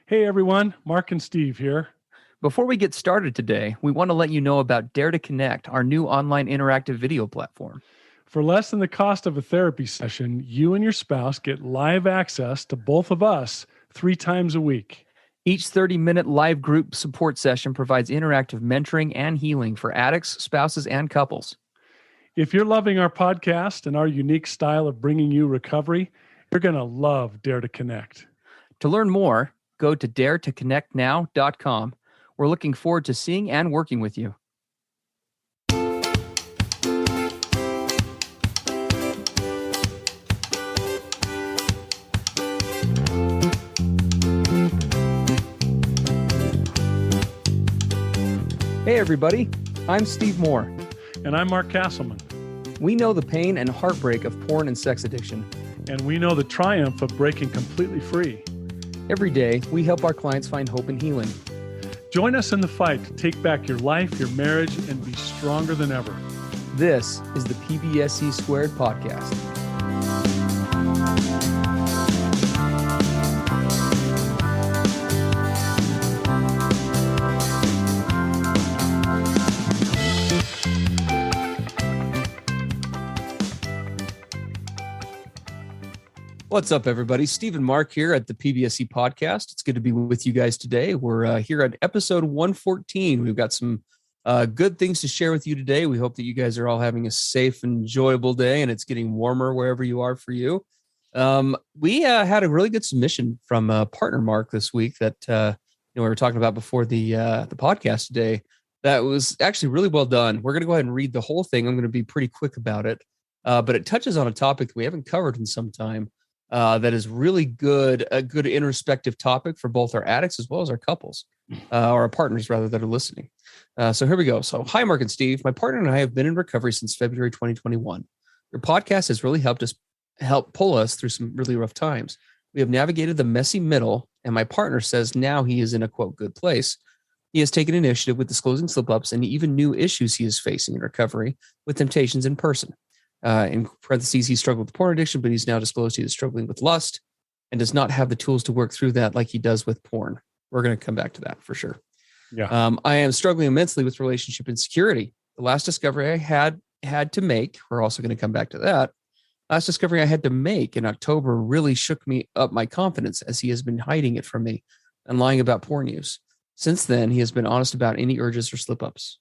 Hey everyone, Mark and Steve here. Before we get started today, we want to let you know about Dare to Connect, our new online interactive video platform. For less than the cost of a therapy session, you and your spouse get live access to both of us 3 times a week. Each 30-minute live group support session provides interactive mentoring and healing for addicts, spouses, and couples. If you're loving our podcast and our unique style of bringing you recovery, you're going to love Dare to Connect. To learn more, go to daretoconnectnow.com. We're looking forward to seeing and working with you. Hey everybody, I'm Steve Moore. And I'm Mark Castleman. We know the pain and heartbreak of porn and sex addiction. And we know the triumph of breaking completely free. Every day, we help our clients find hope and healing. Join us in the fight to take back your life, your marriage, and be stronger than ever. This is the PBSE Squared podcast. What's up, everybody? Steve and Mark here at the PBSE podcast. It's good to be with you guys today. We're here at episode 114. We've got some good things to share with you today. We hope that you guys are all having a safe and enjoyable day, and it's getting warmer wherever you are for you. We had a really good submission from partner Mark this week that we were talking about before the podcast today. That was actually really well done. We're going to go ahead and read the whole thing. I'm going to be pretty quick about it, but it touches on a topic that we haven't covered in some time. That is really good, a good introspective topic for both our addicts as well as our couples, or our partners rather, that are listening. So here we go. So hi, Mark and Steve. My partner and I have been in recovery since February 2021. Your podcast has really helped pull us through some really rough times. We have navigated the messy middle, and my partner says now he is in a, quote, good place. He has taken initiative with disclosing slip-ups and even new issues he is facing in recovery with temptations in person. In parentheses, he struggled with porn addiction, but he's now disclosed he is struggling with lust and does not have the tools to work through that like he does with porn. We're going to come back to that for sure. Yeah. I am struggling immensely with relationship insecurity. The last discovery I had to make, we're also going to come back to that. Last discovery I had to make in October really shook me up my confidence, as he has been hiding it from me and lying about porn use. Since then, he has been honest about any urges or slip-ups.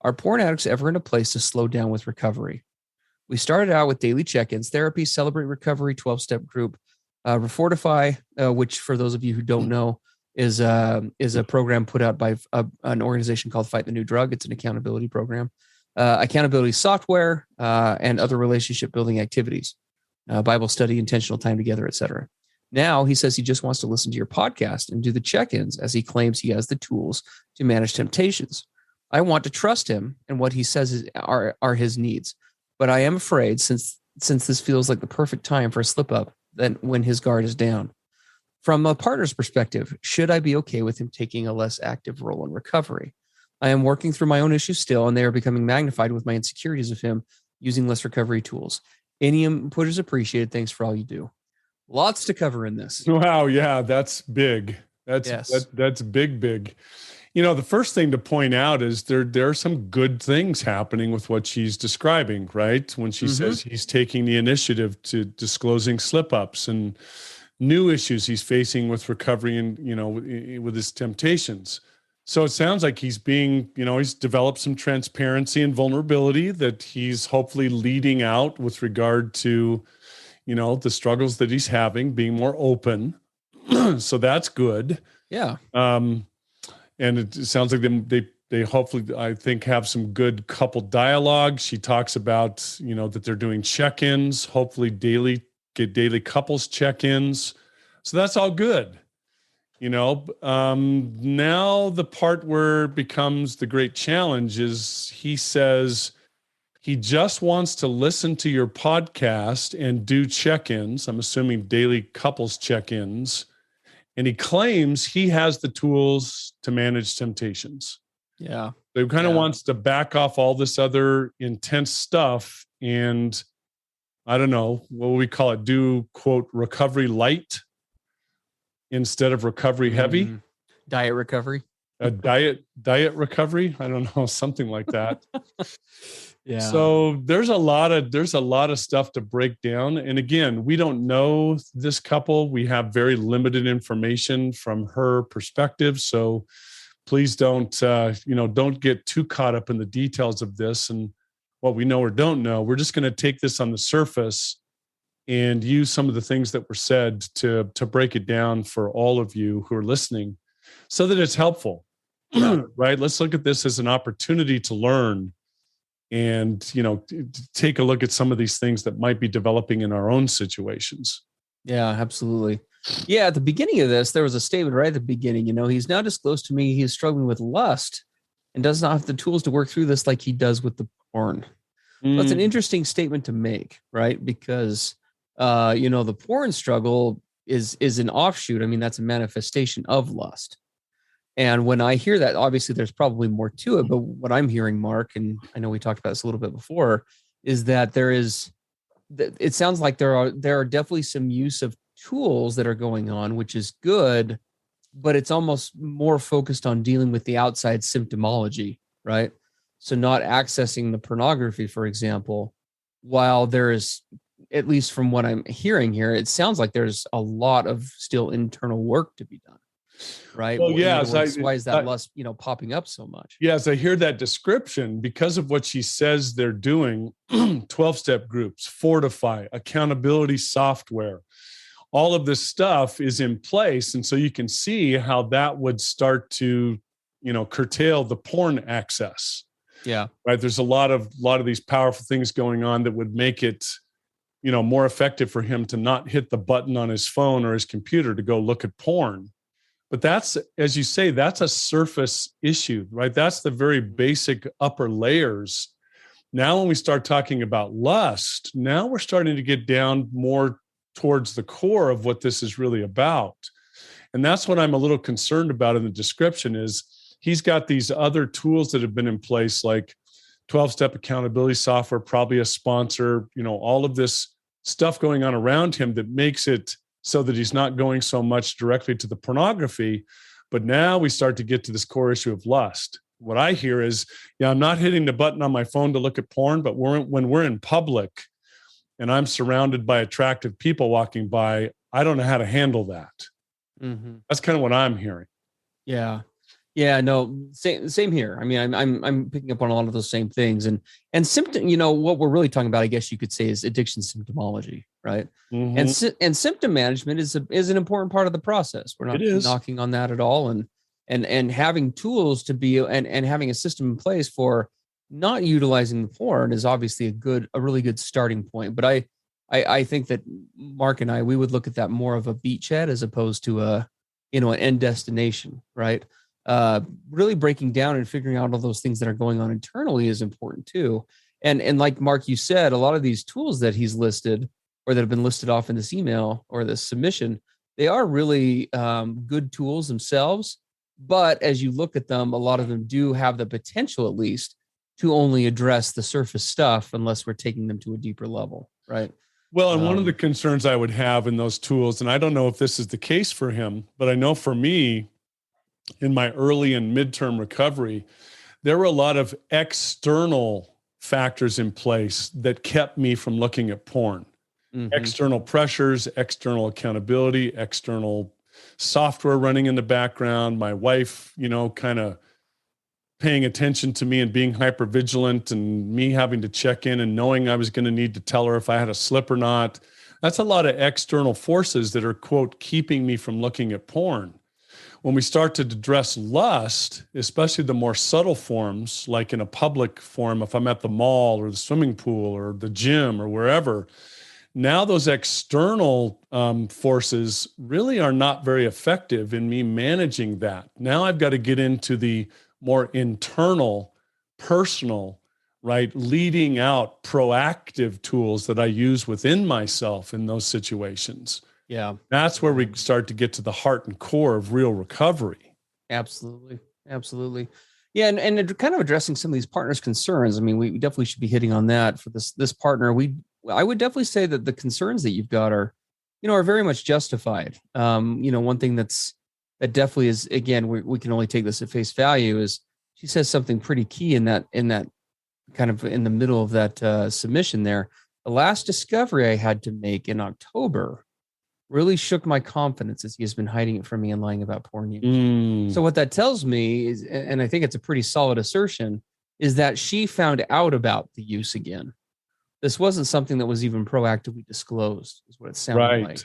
Are porn addicts ever in a place to slow down with recovery? We started out with daily check-ins, therapy, Celebrate Recovery, 12-step group, Refortify, which for those of you who don't know is a program put out by an organization called Fight the New Drug. It's an accountability program, accountability software, and other relationship building activities, Bible study, intentional time together, etc. Now he says he just wants to listen to your podcast and do the check-ins, as he claims he has the tools to manage temptations. I want to trust him and what he says are his needs. But I am afraid, since this feels like the perfect time for a slip-up, then when his guard is down. From a partner's perspective, should I be okay with him taking a less active role in recovery? I am working through my own issues still, and they are becoming magnified with my insecurities of him using less recovery tools. Any input is appreciated. Thanks for all you do. Lots to cover in this. Wow. Yeah, that's big. That's big. You know, the first thing to point out is there are some good things happening with what she's describing, right? When she says he's taking the initiative to disclosing slip-ups and new issues he's facing with recovery and, with his temptations. So it sounds like he's he's developed some transparency and vulnerability that he's hopefully leading out with regard to, the struggles that he's having, being more open. So that's good. Yeah. And it sounds like they hopefully, I think, have some good couple dialogue. She talks about, that they're doing check-ins, hopefully get daily couples check-ins. So that's all good. Now the part where it becomes the great challenge is he says he just wants to listen to your podcast and do check-ins. I'm assuming daily couples check-ins. And he claims he has the tools to manage temptations. Yeah. So he kind of wants to back off all this other intense stuff and, I don't know, what would we call it? Do, quote, recovery light? instead of recovery heavy. Diet recovery. Diet recovery. I don't know, something like that. Yeah. So there's a lot of stuff to break down. And again, we don't know this couple. We have very limited information from her perspective. So please don't get too caught up in the details of this and what we know or don't know. We're just going to take this on the surface and use some of the things that were said to break it down for all of you who are listening so that it's helpful. Right? Let's look at this as an opportunity to learn and, take a look at some of these things that might be developing in our own situations. Yeah, absolutely. Yeah. At the beginning of this, there was a statement right at the beginning, he's now disclosed to me he is struggling with lust and does not have the tools to work through this like he does with the porn. That's an interesting statement to make, right? Because, the porn struggle is an offshoot. I mean, that's a manifestation of lust. And when I hear that, obviously there's probably more to it, but what I'm hearing, Mark, and I know we talked about this a little bit before, is that it sounds like there are definitely some use of tools that are going on, which is good, but it's almost more focused on dealing with the outside symptomology, right? So not accessing the pornography, for example, while there is, at least from what I'm hearing here, it sounds like there's a lot of still internal work to be done. Right. Well, yeah. Why is that lust, popping up so much? Yes, I hear that description because of what she says they're doing. 12-step groups, Fortify, accountability software, all of this stuff is in place. And so you can see how that would start to, curtail the porn access. Yeah. Right. There's a lot of these powerful things going on that would make it, more effective for him to not hit the button on his phone or his computer to go look at porn. But that's, as you say, that's a surface issue, right? That's the very basic upper layers. Now, when we start talking about lust, now we're starting to get down more towards the core of what this is really about. And that's what I'm a little concerned about in the description is he's got these other tools that have been in place, like 12-step accountability software, probably a sponsor, all of this stuff going on around him that makes it so that he's not going so much directly to the pornography. But now we start to get to this core issue of lust. What I hear is, I'm not hitting the button on my phone to look at porn, but when we're in public and I'm surrounded by attractive people walking by, I don't know how to handle that. Mm-hmm. That's kind of what I'm hearing. Yeah. Yeah, no, same here. I mean, I'm picking up on a lot of those same things, and symptom. What we're really talking about, I guess you could say, is addiction symptomology, right? Mm-hmm. And symptom management is an important part of the process. We're not knocking on that at all, and having tools to be and having a system in place for not utilizing the porn is obviously a really good starting point. But I think that Mark and we would look at that more of a beachhead as opposed to an end destination, right? Really breaking down and figuring out all those things that are going on internally is important too. And like Mark, you said, a lot of these tools that he's listed or that have been listed off in this email or this submission, they are really good tools themselves. But as you look at them, a lot of them do have the potential, at least, to only address the surface stuff unless we're taking them to a deeper level, right? Well, and one of the concerns I would have in those tools, and I don't know if this is the case for him, but I know for me, in my early and midterm recovery, there were a lot of external factors in place that kept me from looking at porn. Mm-hmm. External pressures, external accountability, external software running in the background, my wife, kind of paying attention to me and being hypervigilant, and me having to check in and knowing I was going to need to tell her if I had a slip or not. That's a lot of external forces that are, quote, keeping me from looking at porn. When we start to address lust, especially the more subtle forms, like in a public forum, if I'm at the mall or the swimming pool or the gym or wherever, now those external forces really are not very effective in me managing that. Now I've got to get into the more internal, personal, right, leading out proactive tools that I use within myself in those situations. Yeah. That's where we start to get to the heart and core of real recovery. Absolutely. Absolutely. Yeah. And kind of addressing some of these partners' concerns. I mean, we definitely should be hitting on that for this partner. I would definitely say that the concerns that you've got are are very much justified. One thing that definitely is, again, we can only take this at face value, is she says something pretty key in that kind of in the middle of that submission there. The last discovery I had to make in October really shook my confidence, as he has been hiding it from me and lying about porn use. So what that tells me is, and I think it's a pretty solid assertion, is that she found out about the use again. This wasn't something that was even proactively disclosed, is what it sounded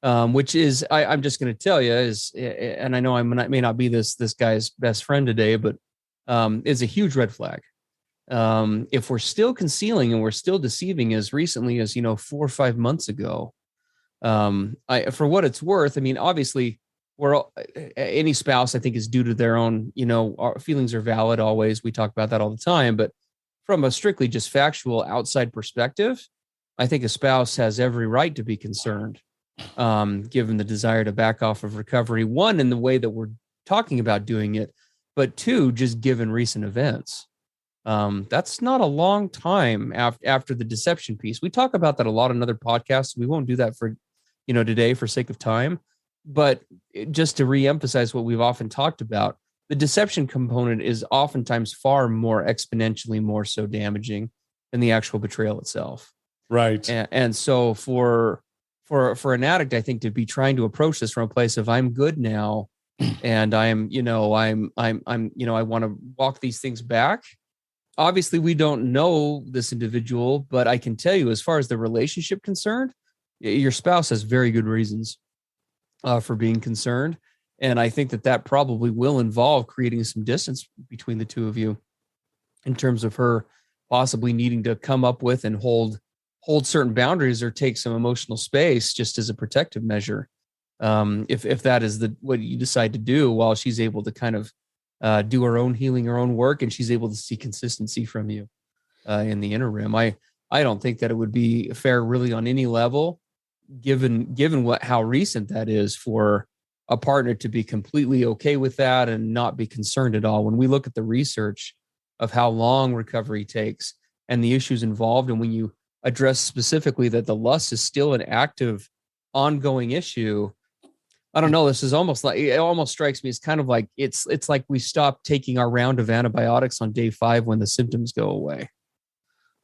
like. Which is, I'm just going to tell you, is, and I know I may not be this guy's best friend today, but is a huge red flag. If we're still concealing and we're still deceiving as recently as 4 or 5 months ago, for what it's worth, I mean, obviously, any spouse, I think, is due to their own, our feelings are valid always. We talk about that all the time, but from a strictly just factual outside perspective, I think a spouse has every right to be concerned, given the desire to back off of recovery. One, in the way that we're talking about doing it, but two, just given recent events. That's not a long time after the deception piece. We talk about that a lot in other podcasts. We won't do that for, today for sake of time, but just to reemphasize what we've often talked about, the deception component is oftentimes far more exponentially more so damaging than the actual betrayal itself. Right. And so for an addict, I think, to be trying to approach this from a place of, I'm good now, and I want to walk these things back. Obviously, we don't know this individual, but I can tell you, as far as the relationship concerned, your spouse has very good reasons for being concerned. And I think that probably will involve creating some distance between the two of you, in terms of her possibly needing to come up with and hold certain boundaries, or take some emotional space just as a protective measure. If that is what you decide to do, while she's able to kind of do her own healing, her own work, and she's able to see consistency from you in the interim. I don't think that it would be fair, really, on any level, given how recent that is, for a partner to be completely okay with that and not be concerned at all. When we look at the research of how long recovery takes and the issues involved, and when you address specifically that the lust is still an active, ongoing issue, I don't know. This is almost like, it almost strikes me as kind of like, it's like we stop taking our round of antibiotics on day 5 when the symptoms go away.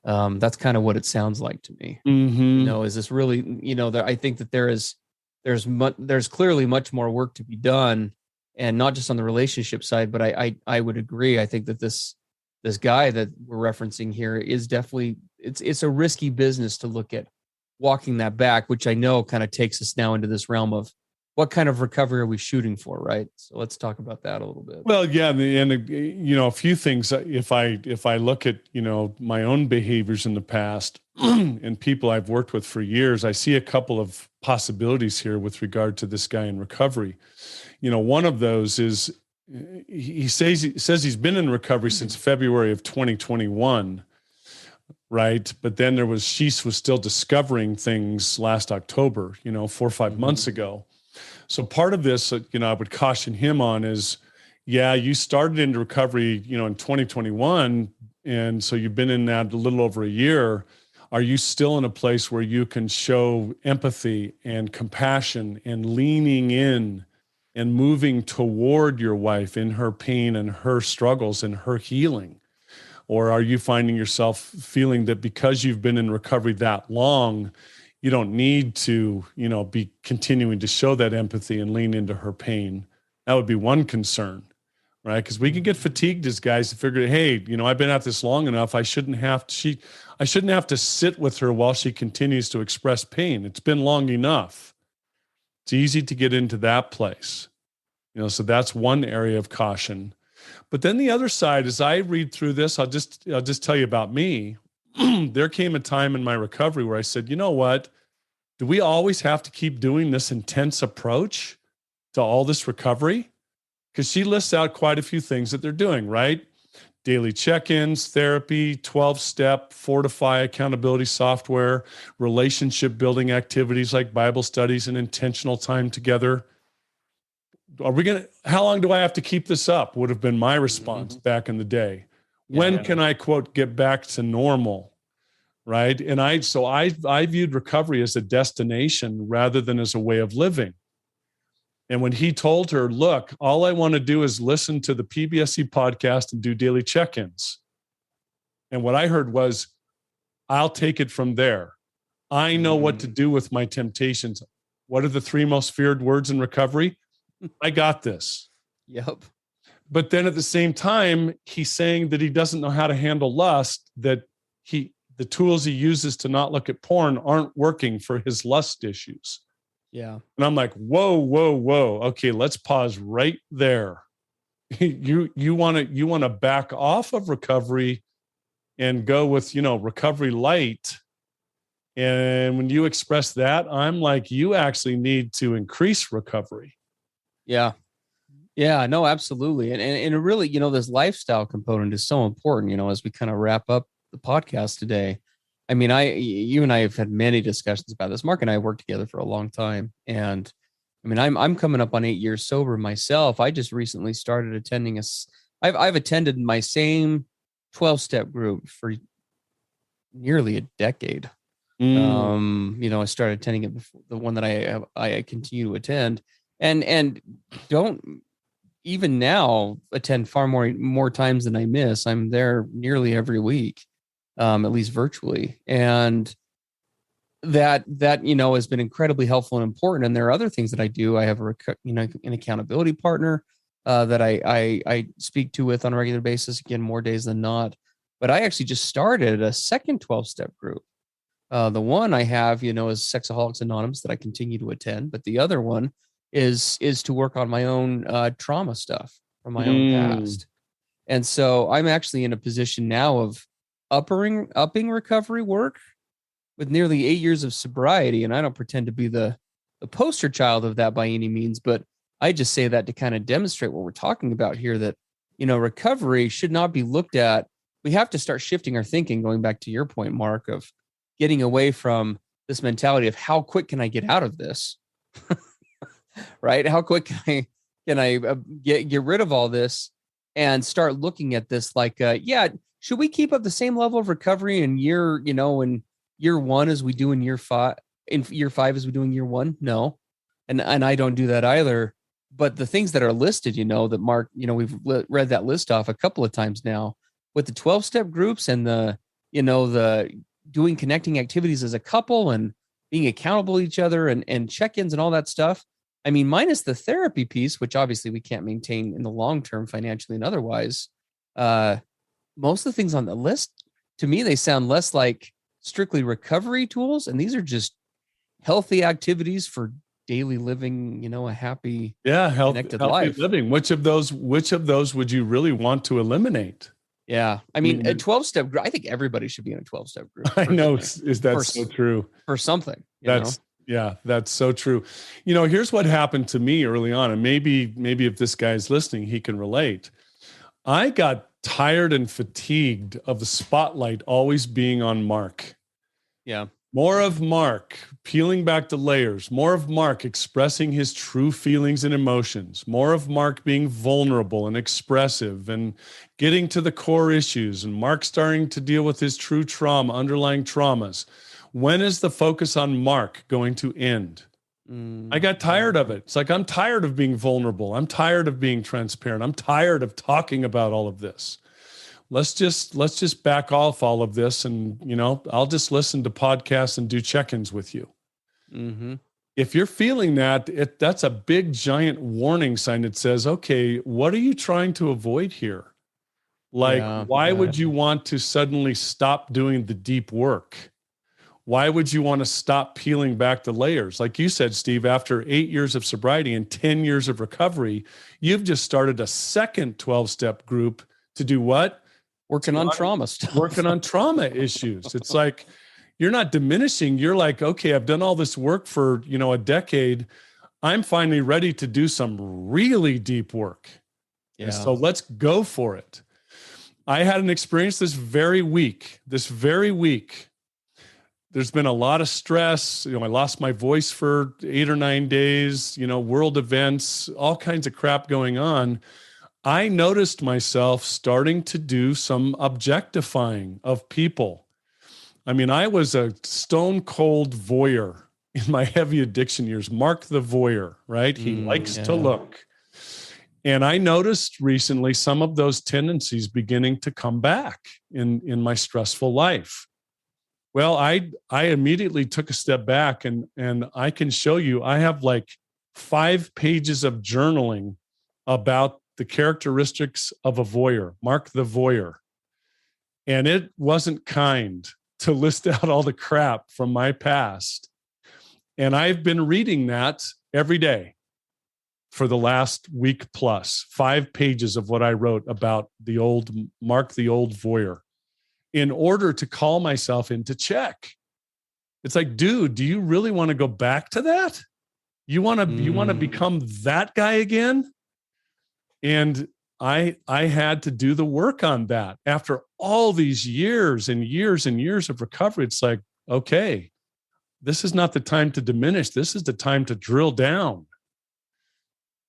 That's kind of what it sounds like to me. Mm-hmm. Is this really, I think that there's clearly much more work to be done, and not just on the relationship side, but I would agree. I think that this guy that we're referencing here is definitely, it's a risky business to look at walking that back, which I know kind of takes us now into this realm of, what kind of recovery are we shooting for, right? So let's talk about that a little bit. Well, yeah, and a few things. If I look at my own behaviors in the past and people I've worked with for years, I see a couple of possibilities here with regard to this guy in recovery. One of those is, he says he's been in recovery since February of 2021. Right. But then she was still discovering things last October, 4 or 5 months ago. So part of this, I would caution him on is, yeah, you started into recovery, in 2021. And so you've been in that a little over a year. Are you still in a place where you can show empathy and compassion and leaning in and moving toward your wife in her pain and her struggles and her healing? Or are you finding yourself feeling that because you've been in recovery that long, you don't need to, be continuing to show that empathy and lean into her pain? That would be one concern, right? Because we can get fatigued as guys to figure, hey, I've been at this long enough. I shouldn't have to sit with her while she continues to express pain. It's been long enough. It's easy to get into that place, so that's one area of caution. But then the other side, as I read through this, I'll just tell you about me. There came a time in my recovery where I said, you know what? Do we always have to keep doing this intense approach to all this recovery? Because she lists out quite a few things that they're doing, right? Daily check-ins, therapy, 12-step, Fortify accountability software, relationship building activities like Bible studies and intentional time together. How long do I have to keep this up? Would have been my response back in the day. When can I, quote, get back to normal? right? And I viewed recovery as a destination rather than as a way of living. And when he told her, look, all I want to do is listen to the PBSE podcast and do daily check-ins. And what I heard was, I'll take it from there. I know what to do with my temptations. What are the 3 most feared words in recovery? I got this. Yep. But then at the same time, he's saying that he doesn't know how to handle lust, that the tools he uses to not look at porn aren't working for his lust issues. Yeah. And I'm like, whoa. Okay, let's pause right there. You want to back off of recovery and go with, recovery light. And when you express that, I'm like, you actually need to increase recovery. Yeah. Yeah, no, absolutely. And really, this lifestyle component is so important, as we kind of wrap up the podcast today. I mean, you and I have had many discussions about this. Mark and I have worked together for a long time. And I mean, I'm coming up on 8 years sober myself. I just recently started attending I've attended my same 12-step group for nearly a decade. I started attending it before, the one that I continue to attend, and don't even now attend far more times than I miss. I'm there nearly every week, at least virtually. And that has been incredibly helpful and important. And there are other things that I do. I have an accountability partner that I speak to with on a regular basis, again, more days than not. But I actually just started a second 12-step group. The one I have, is Sexaholics Anonymous that I continue to attend. But the other one is to work on my own trauma stuff from my own past. And so I'm actually in a position now of upping recovery work with nearly 8 years of sobriety. And I don't pretend to be the poster child of that by any means, but I just say that to kind of demonstrate what we're talking about here, that, recovery should not be looked at. We have to start shifting our thinking, going back to your point, Mark, of getting away from this mentality of how quick can I get out of this? Right? How quick can I get rid of all this, and start looking at this like, should we keep up the same level of recovery in year 1 as we do in year 5, as we do in year 1? No. And I don't do that either. But the things that are listed, that Mark, we've read that list off a couple of times now with the 12-step groups and the doing connecting activities as a couple and being accountable to each other and check-ins and all that stuff. I mean, minus the therapy piece, which obviously we can't maintain in the long term financially and otherwise. Most of the things on the list, to me, they sound less like strictly recovery tools. And these are just healthy activities for daily living, a happy, connected healthy life. living. Which of those would you really want to eliminate? Yeah. I mean, a 12-step group, I think everybody should be in a 12-step group. I know. That's so true. For something. That's so true. Here's what happened to me early on, and maybe if this guy's listening, he can relate. I got tired and fatigued of the spotlight always being on Mark. Yeah. More of Mark peeling back the layers, more of Mark expressing his true feelings and emotions, more of Mark being vulnerable and expressive and getting to the core issues, and Mark starting to deal with his true trauma, underlying traumas. When is the focus on Mark going to end? I got tired of it. It's like, I'm tired of being vulnerable. I'm tired of being transparent. I'm tired of talking about all of this. Let's just back off all of this. And, I'll just listen to podcasts and do check-ins with you. Mm-hmm. If you're feeling that, that's a big, giant warning sign that says, okay, what are you trying to avoid here? Like, why would you want to suddenly stop doing the deep work? Why would you want to stop peeling back the layers? Like you said, Steve, after 8 years of sobriety and 10 years of recovery, you've just started a second 12-step group to do what? Working on trauma stuff. Working on trauma issues. It's like, you're not diminishing. You're like, okay, I've done all this work for, a decade. I'm finally ready to do some really deep work. Yeah. And so let's go for it. I had an experience this very week. There's been a lot of stress. I lost my voice for 8 or 9 days, world events, all kinds of crap going on. I noticed myself starting to do some objectifying of people. I mean, I was a stone cold voyeur in my heavy addiction years. Mark the voyeur, right? He likes to look. And I noticed recently some of those tendencies beginning to come back in my stressful life. Well, I immediately took a step back, and I can show you, I have like 5 pages of journaling about the characteristics of a voyeur, Mark the voyeur. And it wasn't kind to list out all the crap from my past. And I've been reading that every day for the last week plus, 5 pages of what I wrote about the old Mark the old voyeur, in order to call myself into check. It's like, dude, do you really want to go back to that? You want to become that guy again? And I had to do the work on that. After all these years and years and years of recovery, it's like, okay, this is not the time to diminish. This is the time to drill down.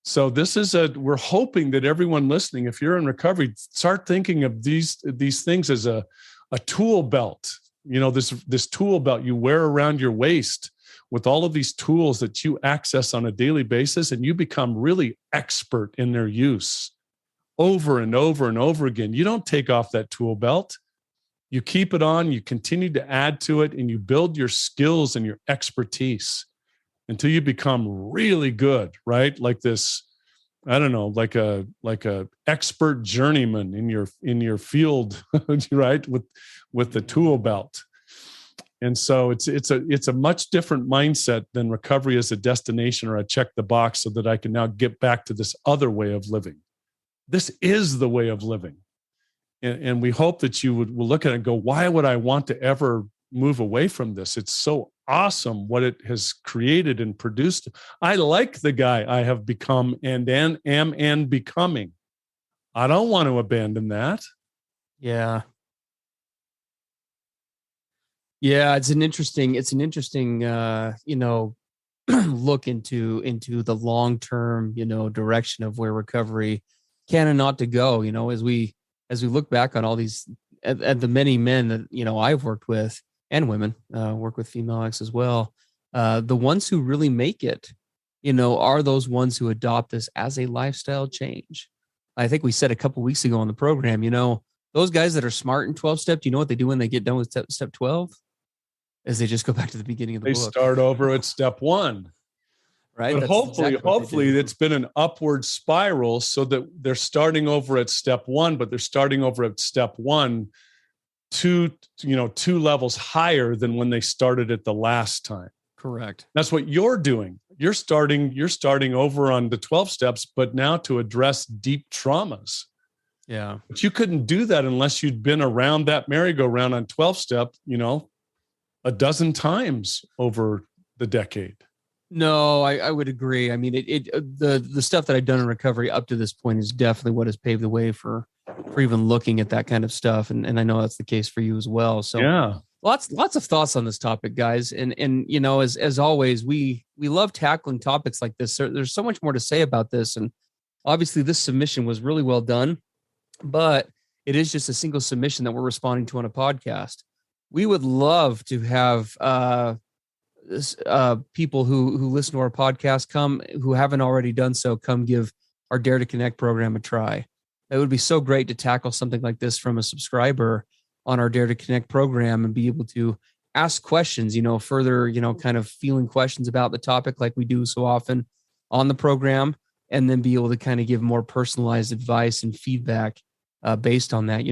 So we're hoping that everyone listening, if you're in recovery, start thinking of these things as a tool belt. You know, this tool belt you wear around your waist with all of these tools that you access on a daily basis, and you become really expert in their use over and over and over again. You don't take off that tool belt. You keep it on, you continue to add to it, and you build your skills and your expertise until you become really good, right? Like this, I don't know, like a expert journeyman in your field, right? With the tool belt. And so it's a much different mindset than recovery as a destination or a check the box so that I can now get back to this other way of living. This is the way of living. And we hope that you will look at it and go, why would I want to ever move away from this? It's so awesome what it has created and produced. I like the guy I have become and am and becoming. I don't want to abandon that. Yeah. Yeah, it's an interesting, look into the long-term, direction of where recovery can and not to go, as we look back on all these, at the many men that, I've worked with, and women, work with female addicts as well. The ones who really make it, are those ones who adopt this as a lifestyle change. I think we said a couple of weeks ago on the program, those guys that are smart in 12-step, do you know what they do when they get done with step 12? Is they just go back to the beginning of the book. They start over at step 1. Right. But hopefully it's been an upward spiral so that they're starting over at step 1, but they're starting over at step 1 2 levels higher than when they started it the last time. Correct. That's what you're doing. You're starting over on the 12 steps, but now to address deep traumas. Yeah. But you couldn't do that unless you'd been around that merry-go-round on 12 step, a dozen times over the decade. No, I would agree. I mean, the stuff that I've done in recovery up to this point is definitely what has paved the way for even looking at that kind of stuff. And I know that's the case for you as well. So yeah, lots of thoughts on this topic, guys. And as always, we love tackling topics like this. There's so much more to say about this. And obviously this submission was really well done, but it is just a single submission that we're responding to on a podcast. We would love to have people who listen to our podcast who haven't already done so, come give our Dare to Connect program a try. It would be so great to tackle something like this from a subscriber on our Dare to Connect program and be able to ask questions, further, kind of feeling questions about the topic like we do so often on the program, and then be able to kind of give more personalized advice and feedback based on that.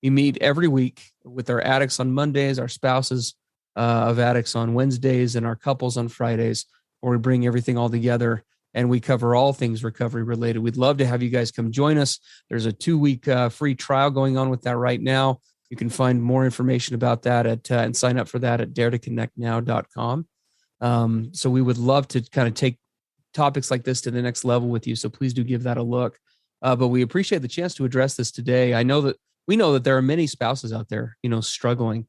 We meet every week with our addicts on Mondays, our spouses of addicts on Wednesdays, and our couples on Fridays, where we bring everything all together and we cover all things recovery related. We'd love to have you guys come join us. There's a 2-week free trial going on with that right now. You can find more information about that and sign up for that at daretoconnectnow.com. So we would love to kind of take topics like this to the next level with you. So please do give that a look. But we appreciate the chance to address this today. We know that there are many spouses out there, struggling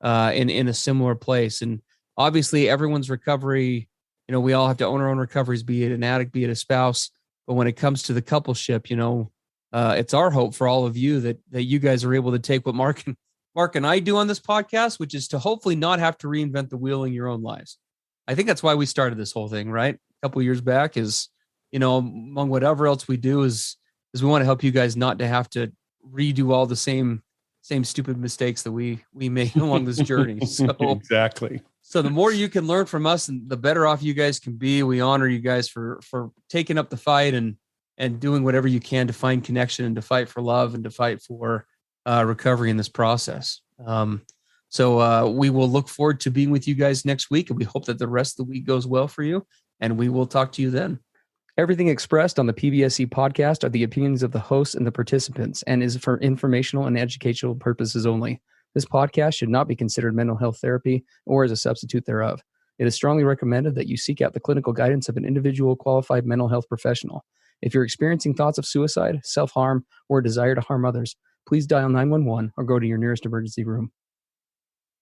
in a similar place. And obviously everyone's recovery, we all have to own our own recoveries, be it an addict, be it a spouse. But when it comes to the coupleship, it's our hope for all of you that you guys are able to take what Mark Mark and I do on this podcast, which is to hopefully not have to reinvent the wheel in your own lives. I think that's why we started this whole thing, right? A couple of years back is, among whatever else we do is we want to help you guys not to have to redo all the same stupid mistakes that we made along this journey. So exactly. So the more you can learn from us, and the better off you guys can be. We honor you guys for taking up the fight and doing whatever you can to find connection and to fight for love and to fight for recovery in this process. So we will look forward to being with you guys next week, and we hope that the rest of the week goes well for you, and we will talk to you then. Everything expressed on the PBSE podcast are the opinions of the hosts and the participants and is for informational and educational purposes only. This podcast should not be considered mental health therapy or as a substitute thereof. It is strongly recommended that you seek out the clinical guidance of an individual qualified mental health professional. If you're experiencing thoughts of suicide, self-harm, or a desire to harm others, please dial 911 or go to your nearest emergency room.